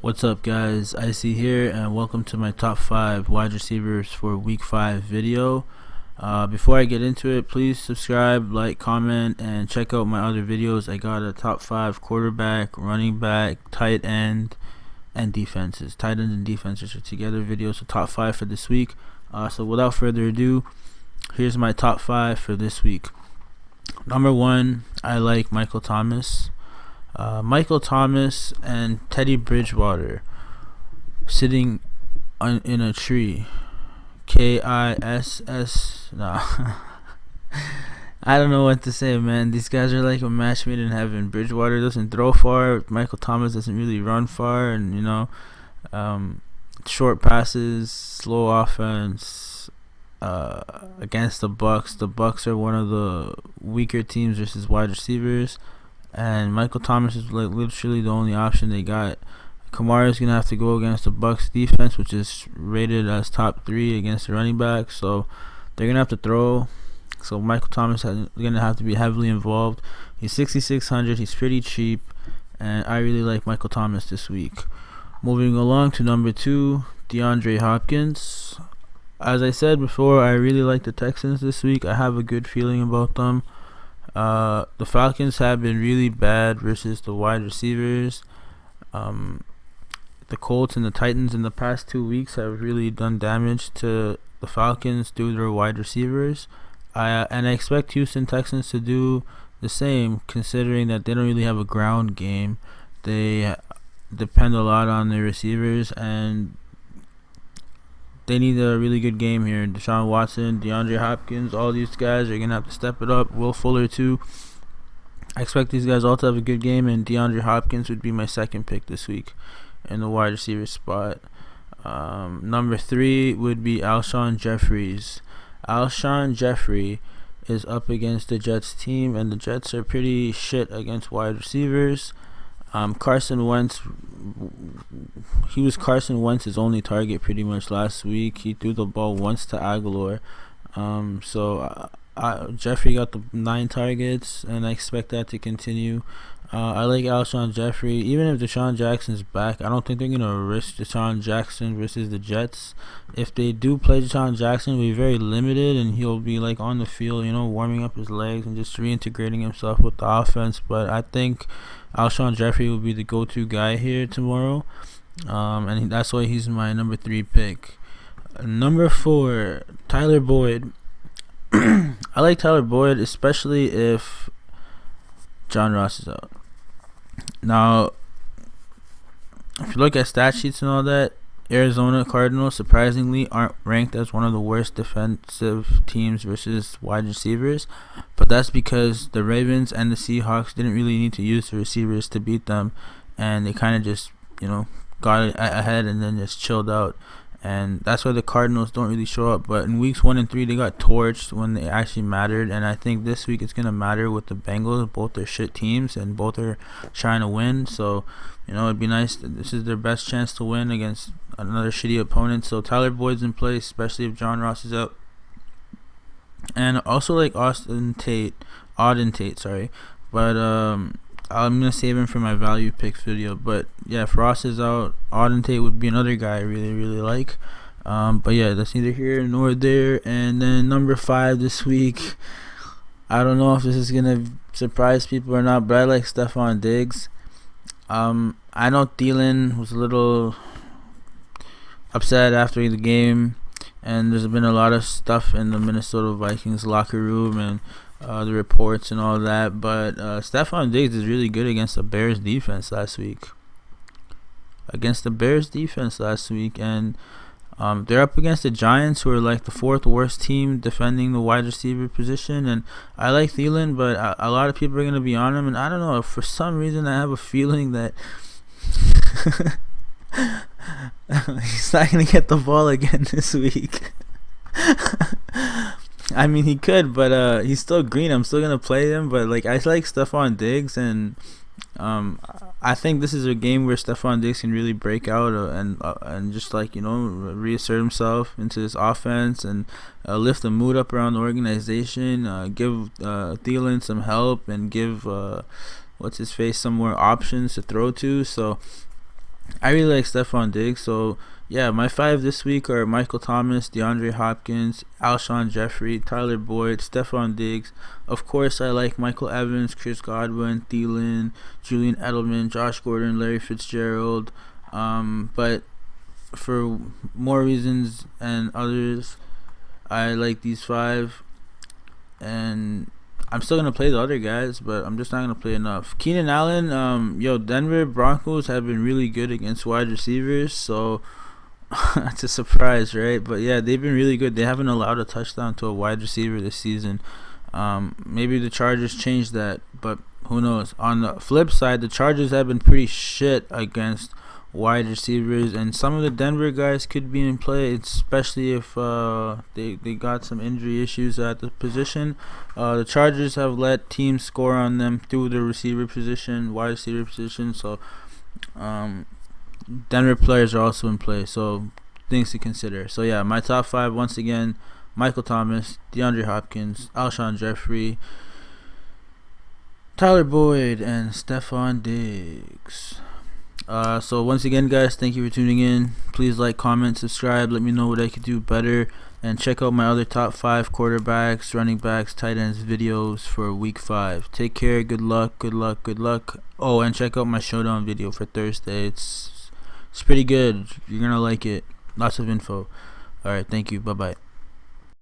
What's up, guys? Icy here, and welcome to my top 5 wide receivers for week 5 video. Before I get into it, please subscribe, like, comment, and check out my other videos. I got a top 5 quarterback, running back, tight end, and defenses. Tight ends and defenses are together videos, so top 5 for this week. So without further ado, here's my top 5 for this week. Number 1, I like Michael Thomas. Michael Thomas and Teddy Bridgewater sitting in a tree. KISS. No. I don't know what to say, man. These guys are like a match made in heaven. Bridgewater doesn't throw far. Michael Thomas doesn't really run far. And, short passes, slow offense. Against the Bucks. The Bucks are one of the weaker teams versus wide receivers. And Michael Thomas is like literally the only option they got. Kamara is gonna have to go against the Bucks defense, which is rated as top 3 against the running back. So they're gonna have to throw. So Michael Thomas is gonna have to be heavily involved. He's 6,600. He's pretty cheap, and I really like Michael Thomas this week. Moving along to number 2, DeAndre Hopkins. As I said before, I really like the Texans this week. I have a good feeling about them. The Falcons have been really bad versus the wide receivers. The Colts and the Titans in the past 2 weeks have really done damage to the Falcons through their wide receivers. And I expect Houston Texans to do the same, considering that they don't really have a ground game. They depend a lot on their receivers, and they need a really good game here. Deshaun Watson, DeAndre Hopkins, all these guys are going to have to step it up. Will Fuller, too. I expect these guys all to have a good game, and DeAndre Hopkins would be my second pick this week in the wide receiver spot. Number 3 would be Alshon Jeffery. Alshon Jeffery is up against the Jets team, and the Jets are pretty shit against wide receivers. Carson Wentz, he was Carson Wentz's only target pretty much last week. He threw the ball once to Aguilar. Jeffrey got the 9 targets, and I expect that to continue. I like Alshon Jeffery. Even if Deshaun Jackson's back, I don't think they're going to risk Deshaun Jackson versus the Jets. If they do play Deshaun Jackson, it'll be very limited, and he'll be like on the field, warming up his legs and just reintegrating himself with the offense. But I think Alshon Jeffery will be the go-to guy here tomorrow, and that's why he's my number 3 pick. Number 4, Tyler Boyd. I like Tyler Boyd, especially if John Ross is out. Now, if you look at stat sheets and all that, Arizona Cardinals surprisingly aren't ranked as one of the worst defensive teams versus wide receivers, but that's because the Ravens and the Seahawks didn't really need to use the receivers to beat them, and they kind of just got ahead and then just chilled out. And that's why the Cardinals don't really show up. But in weeks 1 and 3, they got torched when they actually mattered. And I think this week it's going to matter with the Bengals. Both are shit teams, and both are trying to win. So, it'd be nice. This is their best chance to win against another shitty opponent. So Tyler Boyd's in place, especially if John Ross is out. And also like Auden Tate, sorry. But I'm going to save him for my value picks video. But yeah, if Ross is out, Auden Tate would be another guy I really, really like. But yeah, that's neither here nor there. And then number 5 this week, I don't know if this is going to surprise people or not, but I like Stephon Diggs. I know Thielen was a little upset after the game, and there's been a lot of stuff in the Minnesota Vikings locker room and the reports and all that, but Stephon Diggs is really good against the Bears defense last week. And they're up against the Giants, who are like the 4th worst team defending the wide receiver position. And I like Thielen, but a lot of people are going to be on him, and I don't know, for some reason I have a feeling that he's not going to get the ball again this week. I mean, he could, but he's still green. I'm still gonna play him, but like I like Stephon Diggs, and I think this is a game where Stephon Diggs can really break out and just reassert himself into this offense and lift the mood up around the organization. Give Thielen some help and give what's his face some more options to throw to. So I really like Stephon Diggs. So yeah, my 5 this week are Michael Thomas, DeAndre Hopkins, Alshon Jeffery, Tyler Boyd, Stephon Diggs. Of course, I like Michael Evans, Chris Godwin, Thielen, Julian Edelman, Josh Gordon, Larry Fitzgerald. But for more reasons and others, I like these 5, and I'm still gonna play the other guys, but I'm just not gonna play enough. Keenan Allen, Denver Broncos have been really good against wide receivers, so it's a surprise, right? But yeah, they've been really good. They haven't allowed a touchdown to a wide receiver this season. Maybe the Chargers changed that, but who knows? On the flip side, the Chargers have been pretty shit against wide receivers, and some of the Denver guys could be in play, especially if they got some injury issues at the position. The Chargers have let teams score on them through the wide receiver position, so Denver players are also in play, so things to consider. So yeah, my top 5 once again: Michael Thomas, DeAndre Hopkins, Alshon Jeffery, Tyler Boyd, and Stephon Diggs. So once again, guys, thank you for tuning in. Please like, comment, subscribe. Let me know what I could do better, and check out my other top 5 quarterbacks, running backs, tight ends videos for week 5. Take care. Good luck. Good luck. Good luck. Oh, and check out my showdown video for Thursday. It's pretty good. You're gonna like it. Lots of info. All right. Thank you. Bye bye.